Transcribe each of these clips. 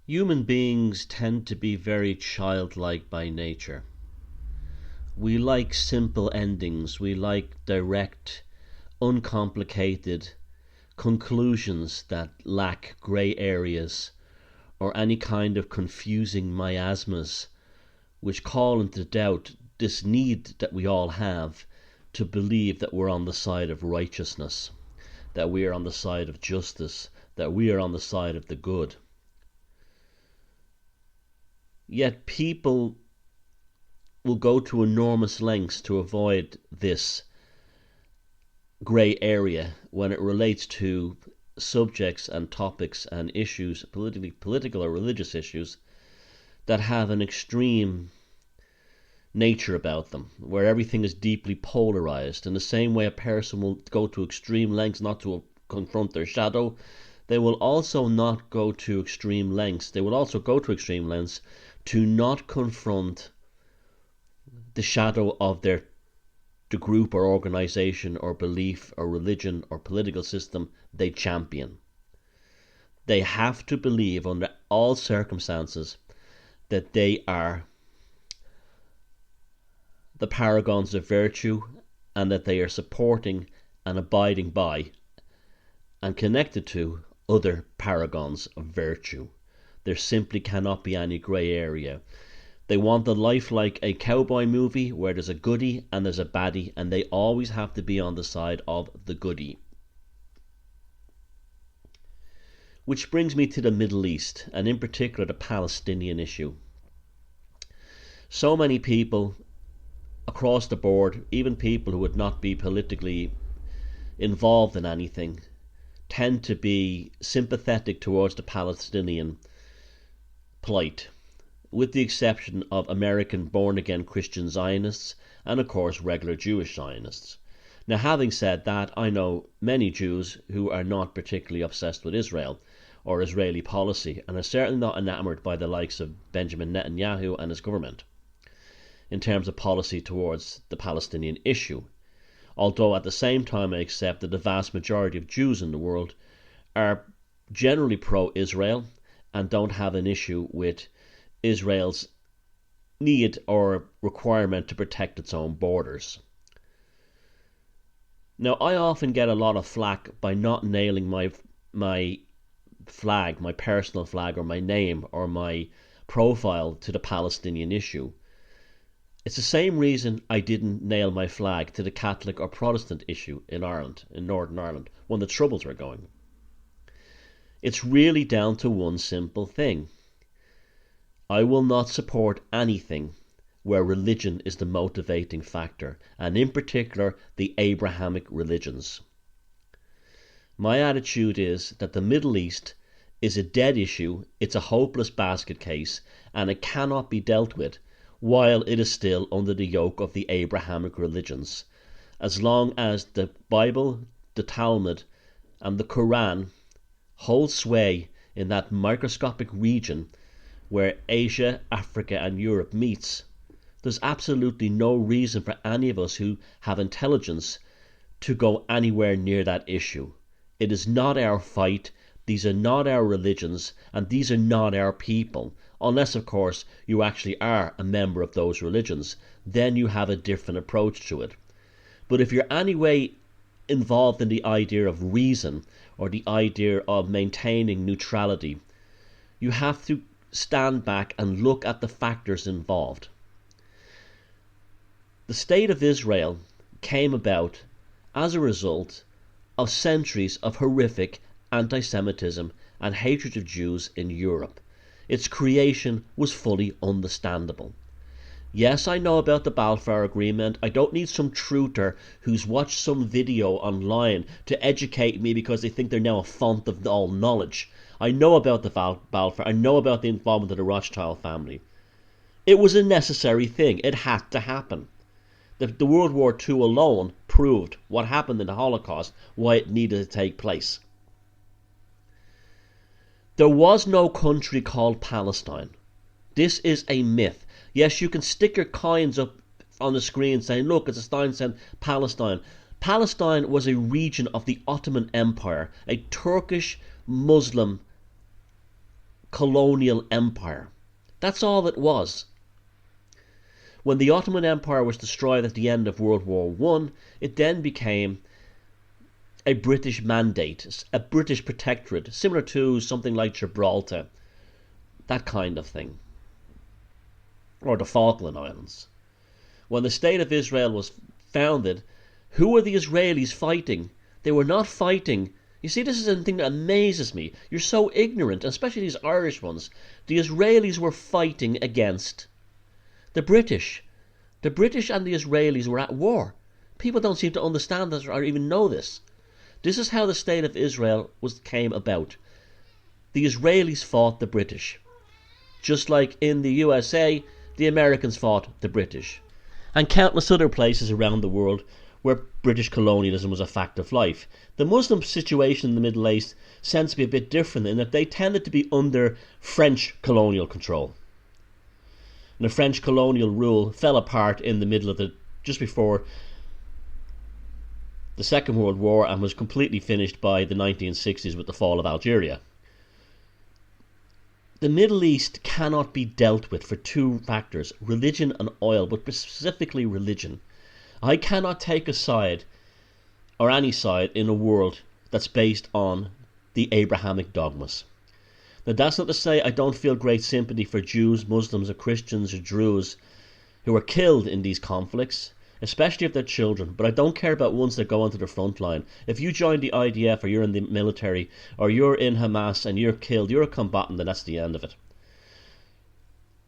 Human beings tend to be very childlike by nature. We like simple endings. We like direct, uncomplicated conclusions that lack grey areas or any kind of confusing miasmas which call into doubt this need that we all have to believe that we're on the side of righteousness, that we are on the side of justice, that we are on the side of the good. Yet people will go to enormous lengths to avoid this grey area when it relates to subjects and topics and issues, political or religious issues, that have an extreme nature about them, where everything is deeply polarized. In the same way a person will go to extreme lengths not to confront their shadow, they will also not go to extreme lengths. They will also go to extreme lengths to not confront the shadow of the group or organization or belief or religion or political system they champion. They have to believe under all circumstances that they are the paragons of virtue and that they are supporting and abiding by and connected to other paragons of virtue. There simply cannot be any grey area. They want a life like a cowboy movie where there's a goodie and there's a baddie, and they always have to be on the side of the goodie. Which brings me to the Middle East, and in particular the Palestinian issue. So many people across the board, even people who would not be politically involved in anything, tend to be sympathetic towards the Palestinian plight, with the exception of American born-again Christian Zionists and of course regular Jewish Zionists. Now, having said that, I know many Jews who are not particularly obsessed with Israel or Israeli policy and are certainly not enamoured by the likes of Benjamin Netanyahu and his government in terms of policy towards the Palestinian issue. Although at the same time I accept that the vast majority of Jews in the world are generally pro-Israel and don't have an issue with Israel's need or requirement to protect its own borders. Now, I often get a lot of flack by not nailing my flag, my personal flag, or my name, or my profile to the Palestinian issue. It's the same reason I didn't nail my flag to the Catholic or Protestant issue in Ireland, in Northern Ireland, when the Troubles were going. It's really down to one simple thing. I will not support anything where religion is the motivating factor, and in particular the Abrahamic religions. My attitude is that the Middle East is a dead issue, it's a hopeless basket case, and it cannot be dealt with while it is still under the yoke of the Abrahamic religions. As long as the Bible, the Talmud, and the Quran hold sway in that microscopic region where Asia, Africa, and Europe meets, there's absolutely no reason for any of us who have intelligence to go anywhere near that issue. It is not our fight, these are not our religions, and these are not our people. Unless, of course, you actually are a member of those religions, then you have a different approach to it. But if you're anyway involved in the idea of reason or the idea of maintaining neutrality, you have to stand back and look at the factors involved. The State of Israel came about as a result of centuries of horrific anti-Semitism and hatred of Jews in Europe. Its creation was fully understandable. Yes, I know about the Balfour Agreement. I don't need some truther who's watched some video online to educate me because they think they're now a font of all knowledge. I know about the Balfour. I know about the involvement of the Rothschild family. It was a necessary thing. It had to happen. The World War II alone proved what happened in the Holocaust, why it needed to take place. There was no country called Palestine. This is a myth. Yes, you can stick your coins up on the screen saying, look, it's a sign saying Palestine. Palestine was a region of the Ottoman Empire, a Turkish Muslim colonial empire. That's all it was. When the Ottoman Empire was destroyed at the end of World War I, it then became a British mandate, a British protectorate, similar to something like Gibraltar, that kind of thing, or the Falkland Islands. When the State of Israel was founded, who were the Israelis fighting? They were not fighting. You see, this is the thing that amazes me. You're so ignorant, especially these Irish ones. The Israelis were fighting against the British. The British and the Israelis were at war. People don't seem to understand this or even know this. This is how the State of Israel came about. The Israelis fought the British. Just like in the USA, the Americans fought the British. And countless other places around the world where British colonialism was a fact of life. The Muslim situation in the Middle East seems to be a bit different in that they tended to be under French colonial control. And the French colonial rule fell apart in the middle of just before the Second World War and was completely finished by the 1960s with the fall of Algeria. The Middle East cannot be dealt with for two factors, religion and oil, but specifically religion. I cannot take a side, or any side, in a world that's based on the Abrahamic dogmas. Now that's not to say I don't feel great sympathy for Jews, Muslims or Christians or Druze who are killed in these conflicts, especially if they're children, but I don't care about ones that go onto the front line. If you join the IDF or you're in the military or you're in Hamas and you're killed, you're a combatant, and that's the end of it.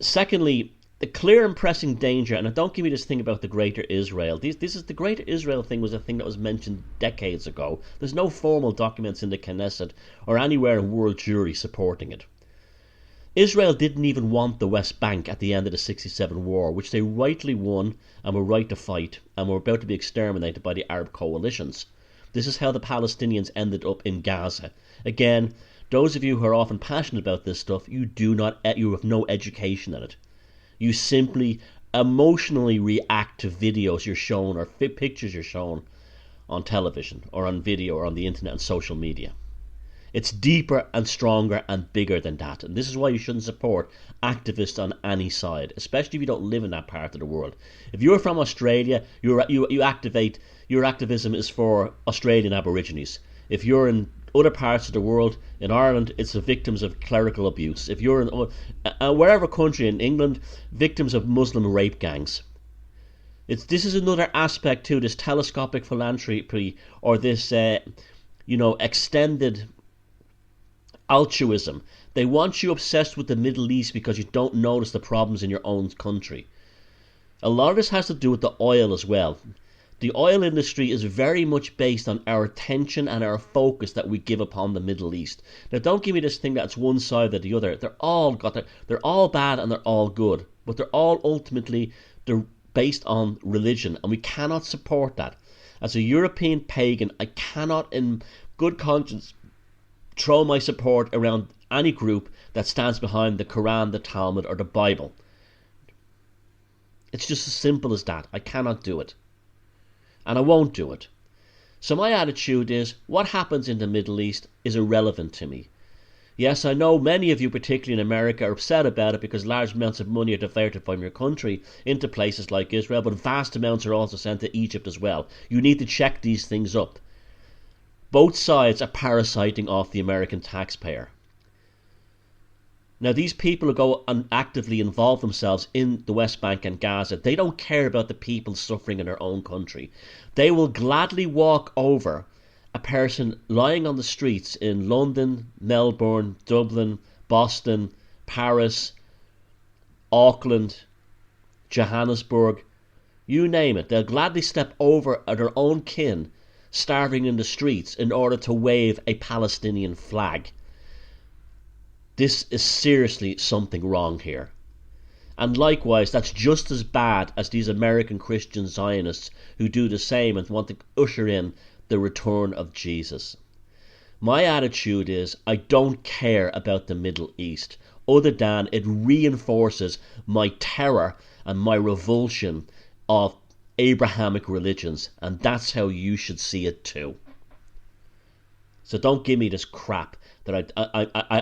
Secondly, the clear and pressing danger, and don't give me this thing about the Greater Israel. This is the Greater Israel thing was a thing that was mentioned decades ago. There's no formal documents in the Knesset or anywhere in world Jewry supporting it. Israel didn't even want the West Bank at the end of the 67 war, which they rightly won and were right to fight and were about to be exterminated by the Arab coalitions. This is how the Palestinians ended up in Gaza. Again, those of you who are often passionate about this stuff, you have no education in it. You simply emotionally react to videos you're shown or pictures you're shown on television or on video or on the internet and social media. It's deeper and stronger and bigger than that. And this is why you shouldn't support activists on any side, especially if you don't live in that part of the world. If you're from Australia, your activism is for Australian Aborigines. If you're in other parts of the world, in Ireland, it's the victims of clerical abuse. If you're in wherever country, in England, victims of Muslim rape gangs. This is another aspect to this telescopic philanthropy or this, extended altruism. They want you obsessed with the Middle East because you don't notice the problems in your own country. A lot of this has to do with the oil as well. The oil industry is very much based on our attention and our focus that we give upon the Middle East. Now, don't give me this thing that's one side or the other. They're all bad and they're all good, but they're all ultimately based on religion, and we cannot support that. As a European pagan, I cannot, in good conscience, throw my support around any group that stands behind the Quran, the Talmud, or the Bible. It's just as simple as that. I cannot do it. And I won't do it. So my attitude is, what happens in the Middle East is irrelevant to me. Yes, I know many of you, particularly in America, are upset about it because large amounts of money are diverted from your country into places like Israel, but vast amounts are also sent to Egypt as well. You need to check these things up. Both sides are parasiting off the American taxpayer. Now, these people who go and actively involve themselves in the West Bank and Gaza, they don't care about the people suffering in their own country. They will gladly walk over a person lying on the streets in London, Melbourne, Dublin, Boston, Paris, Auckland, Johannesburg, you name it. They'll gladly step over their own kin starving in the streets in order to wave a Palestinian flag. This is seriously something wrong here. And likewise, that's just as bad as these American Christian Zionists who do the same and want to usher in the return of Jesus. My attitude is, I don't care about the Middle East, other than it reinforces my terror and my revulsion of Abrahamic religions, and that's how you should see it too. So don't give me this crap that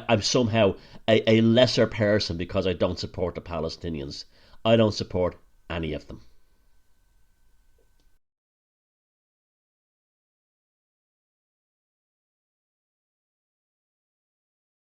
I'm somehow a lesser person because I don't support the Palestinians. I don't support any of them.